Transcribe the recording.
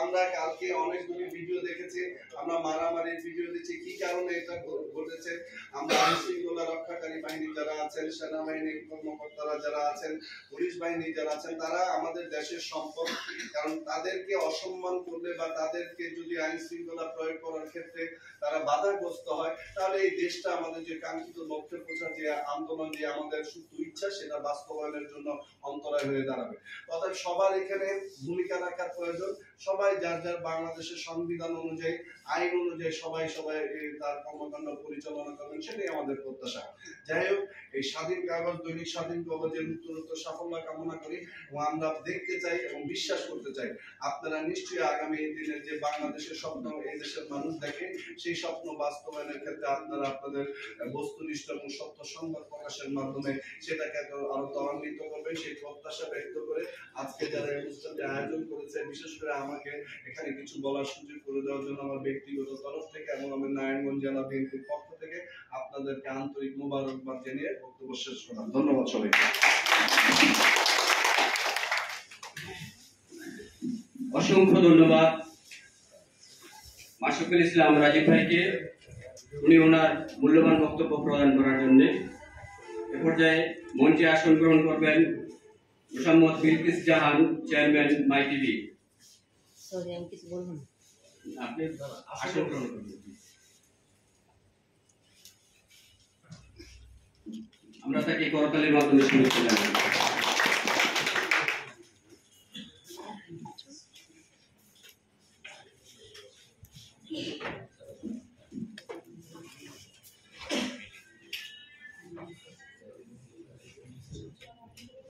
আমরা কালকে অনেকগুলি ভিডিও দেখেছি, আমরা মারামারির ভিডিও দিচ্ছি, কি কারণে এটা ঘটেছে। আমরা আইন শৃঙ্খলা রক্ষাকারী বাহিনী যারা আছেন, সেনাবাহিনীর কর্মকর্তারা যারা আছেন, পুলিশ বাহিনী যারা আছেন, তারা আমাদের দেশের সম্পদ। কারণ তাদেরকে অসম্মান করলে বা তাদেরকে যদি আইন শৃঙ্খলা প্রয়োগ করার ক্ষেত্রে তারা বাধাগ্রস্ত হয়, তাহলে এই দেশটা আমাদের যে কাঙ্ক্ষিত লক্ষ্যে পৌঁছার যে আন্দোলন, যে আমাদের সুপ্ত ইচ্ছা, সেটা বাস্তবায়নের জন্য অন্তরায় হয়ে দাঁড়াবে। অর্থাৎ সবার এখানে ভূমিকা রাখার প্রয়োজন। সবাই যার যার বাংলাদেশের সংবিধান অনুযায়ী, আইন অনুযায়ী সবাই তার কর্মকাণ্ড পরিচালনা করবেন, সেটাই আমাদের প্রত্যাশা। যাই হোক, এই স্বাধীন কাগজ, দৈনিক স্বাধীন কাগজের উত্তরোত্তর সাফল্য কামনা করি এবং আমরা দেখতে চাই এবং বিশ্বাস করতে চাই আপনারা নিশ্চয়ই আগামী দিনের যে বাংলাদেশের স্বপ্ন এই দেশের মানুষ দেখে, সেই স্বপ্ন বাস্তবায়নের ক্ষেত্রে আপনারা আপনাদের বস্তুনিষ্ঠ এবং সত্য সংবাদ প্রকাশের মাধ্যমে সেটাকে আরো ত্বরান্বিত করবেন, সেই প্রত্যাশা ব্যক্ত করে আজকে যারা এই অনুষ্ঠানটি আয়োজন করেছে, বিশেষ করে আমাকে এখানে কিছু বলার সুযোগ করে দেওয়ার জন্য আমার ব্যক্তিগত তরফ থেকে এবং আমার নারায়ণগঞ্জ জেলা বিএনপির পক্ষ থেকে আপনাদেরকে আন্তরিক মোবারকবাদ জানিয়ে বক্তব্য শেষ করলাম। ধন্যবাদ সবাইকে। অসংখ্য ধন্যবাদ মাশরুকুল ইসলাম রাজীব ভাইকে, উনি ওনার মূল্যবান বক্তব্য প্রদান করার জন্য। এ পর্যায়ে মঞ্চে আসন গ্রহণ করবেন মোসাম্মদ বিলকিস জাহান, চেয়ারম্যান মাই টিভি। আপনি আসন গ্রহণ করবেন। আমরা তাকে করতালির মাধ্যমে শুভেচ্ছা জানাই।